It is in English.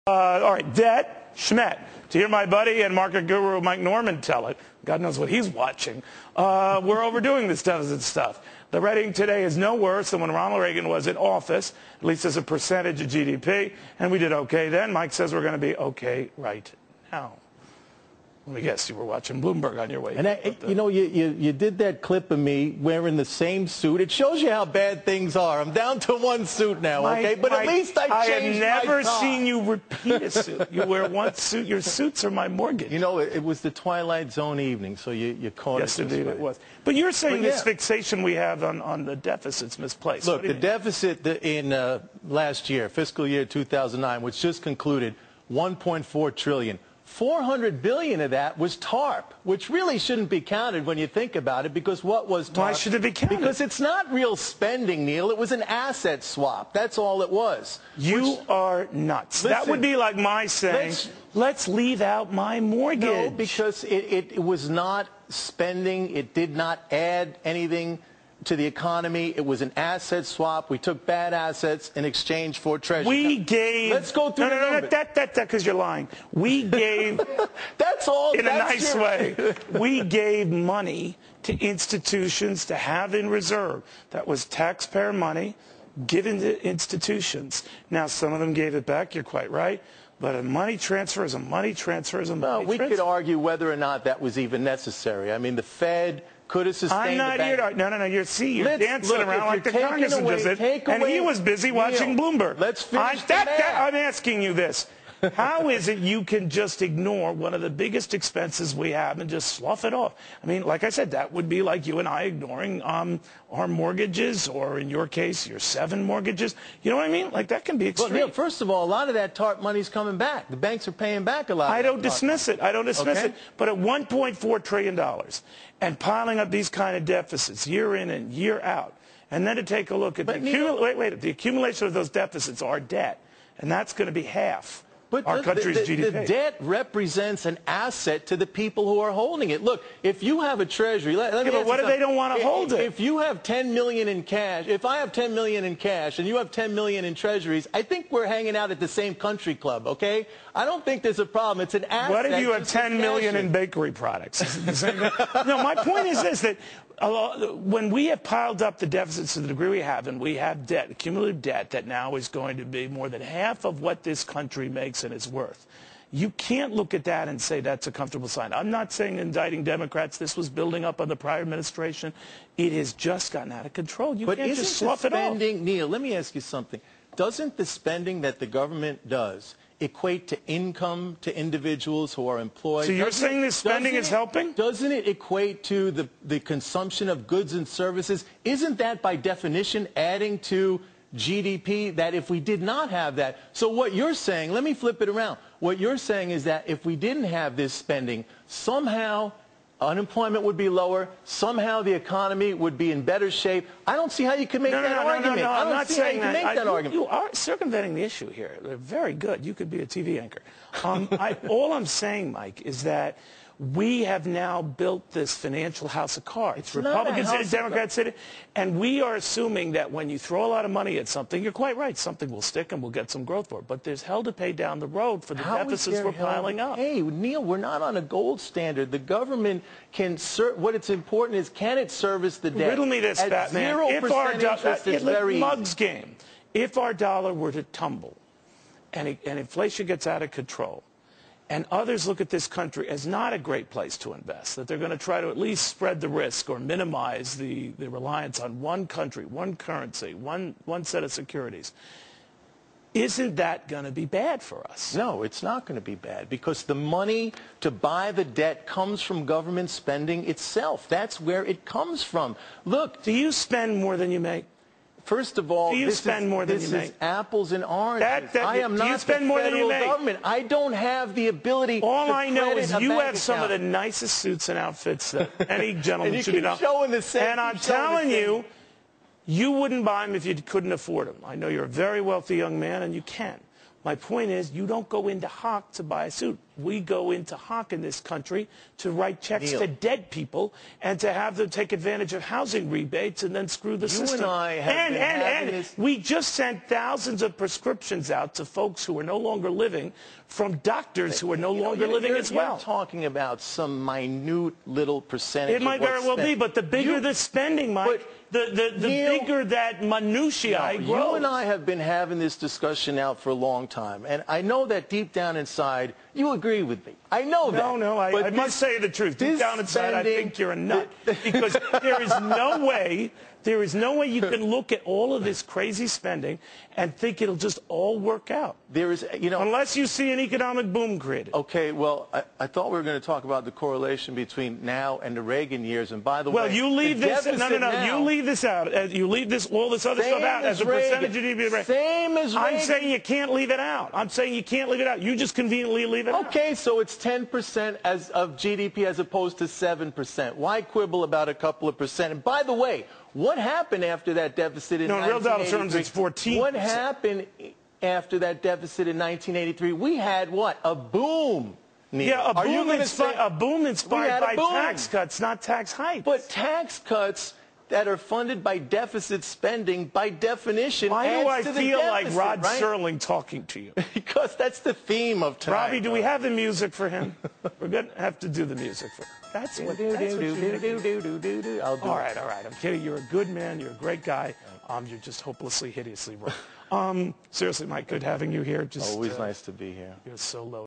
All right, debt, Schmidt. To hear my buddy and market guru Mike Norman tell it, God knows what he's watching, we're overdoing this deficit stuff. The rating today is no worse than when Ronald Reagan was in office, at least as a percentage of GDP, and we did okay then. Mike says we're going to be okay right now. Let me guess, you were watching Bloomberg on your way. And you know, you did that clip of me wearing the same suit. It shows you how bad things are. I'm down to one suit now, okay? But at least I changed my have never seen you repeat a suit. You wear one suit. Your suits are my mortgage. You know, it was the Twilight Zone evening, so you caught it. Yes, indeed it was. But you're saying this fixation we have on the deficit's misplaced. Look, the deficit in last year, fiscal year 2009, which just concluded, $1.4 trillion. $400 billion of that was TARP, which really shouldn't be counted when you think about it, because what was TARP? Why should it be counted? Because it's not real spending, Neil. It was an asset swap. That's all it was. You are nuts. Listen, that would be like my saying, let's leave out my mortgage. No, because it was not spending. It did not add anything to the economy. It was an asset swap. We took bad assets in exchange for treasury. We gave... Let's go through that because you're lying. We gave... That's all. In a nice way. We gave money to institutions to have in reserve. That was taxpayer money given to institutions. Now, some of them gave it back. You're quite right. But a money transfer is a money transfer is a money transfer. We could argue whether or not that was even necessary. I mean, the Fed could have sustained I'm not here to... No. You're dancing around like the congressman just did. And he was busy watching Bloomberg. Let's finish I'm asking you this. How is it you can just ignore one of the biggest expenses we have and just slough it off? I mean, like I said, that would be like you and I ignoring our mortgages, or in your case, your 7 mortgages. You know what I mean? Like, that can be extreme. Well, Neil, first of all, a lot of that TARP money's coming back. The banks are paying back a lot. I don't dismiss it. I don't dismiss it. But at $1.4 trillion and piling up these kind of deficits year in and year out, and then to take a look at the accumulation of those deficits, our debt, and that's going to be half. But our country's GDP. The debt represents an asset to the people who are holding it. Look, if you have a treasury, let me but what if they don't want to hold it? If you have $10 million in cash, if I have $10 million in cash and you have $10 million in treasuries, I think we're hanging out at the same country club, okay? I don't think there's a problem. It's an asset. What if you have $10 million in bakery products? No, my point is this, that when we have piled up the deficits to the degree we have, and we have debt, cumulative debt that now is going to be more than half of what this country makes and is worth, you can't look at that and say that's a comfortable sign. I'm not saying indicting Democrats. This was building up on the prior administration. It has just gotten out of control. You can't just slough it off. Neil, let me ask you something. Doesn't the spending that the government does equate to income to individuals who are employed? So you're saying this spending is helping? Doesn't it equate to the consumption of goods and services? Isn't that by definition adding to GDP, that if we did not have that? So what you're saying, let me flip it around. What you're saying is that if we didn't have this spending, somehow unemployment would be lower, somehow the economy would be in better shape. I don't see how you can make that argument. No, I'm not saying that. You are circumventing the issue here. They're very good. You could be a TV anchor. All I'm saying, Mike, is that we have now built this financial house of cards. Republicans did it, Democrats did it, and we are assuming that when you throw a lot of money at something, you're quite right, something will stick and we'll get some growth for it. But there's hell to pay down the road for the deficits we're piling up. Hey, Neil, we're not on a gold standard. The government can what it's important is, can it service the debt? Riddle me this, Batman. If our Mug's game, if our dollar were to tumble and inflation gets out of control, and others look at this country as not a great place to invest, that they're going to try to at least spread the risk or minimize the reliance on one country, one currency, one set of securities, isn't that going to be bad for us? No, it's not going to be bad, because the money to buy the debt comes from government spending itself. That's where it comes from. Look, do you spend more than you make? First of all, this is apples and oranges. I am not the federal government. I don't have the ability All to I know is you have account. some of the nicest suits and outfits that any gentleman should be done. And I'm telling you, you wouldn't buy them if you couldn't afford them. I know you're a very wealthy young man, and you can. My point is, you don't go into Hawk to buy a suit. We go into Hawk in this country to write checks Neil. to dead people and to have them take advantage of housing rebates and then screw the system. You and I have been having this... We just sent thousands of prescriptions out to folks who are no longer living from doctors who are no longer living as well. You're talking about some minute little percentage. It might very well be, but the bigger the spending, Mike, the bigger that minutiae grows. You and I have been having this discussion now for a long time, and I know that deep down inside you agree with me. I know that. No, I must say the truth. Deep down inside, I think you're a nut because there is no way you can look at all of this crazy spending and think it'll just all work out. There is, unless you see an economic boom created. Okay, well, I thought we were going to talk about the correlation between now and the Reagan years. And by the way, well, you leave this. No. You leave this out. You leave all this other stuff out as a percentage of GDP. Same as Reagan. I'm saying you can't leave it out. I'm saying you can't leave it out. You just conveniently leave it out. Okay, so it's 10% of GDP as opposed to 7%. Why quibble about a couple of percent? And by the way, what happened after that deficit in 1983? In real dollar terms, it's 14%. What happened after that deficit in 1983? We had what? A boom. Neil. Yeah, a boom inspired by tax cuts, not tax hikes. But tax cuts that are funded by deficit spending, by definition, Why adds do I to the feel deficit, like Rod right? Serling talking to you? Because that's the theme of time. Robbie, do we have the music for him? We're going to have to do the music for him. That's what you do. I'll do all right. I'm kidding. You're a good man. You're a great guy. You're just hopelessly, hideously wrong. Seriously, Mike, good having you here. Always nice to be here. You're so low.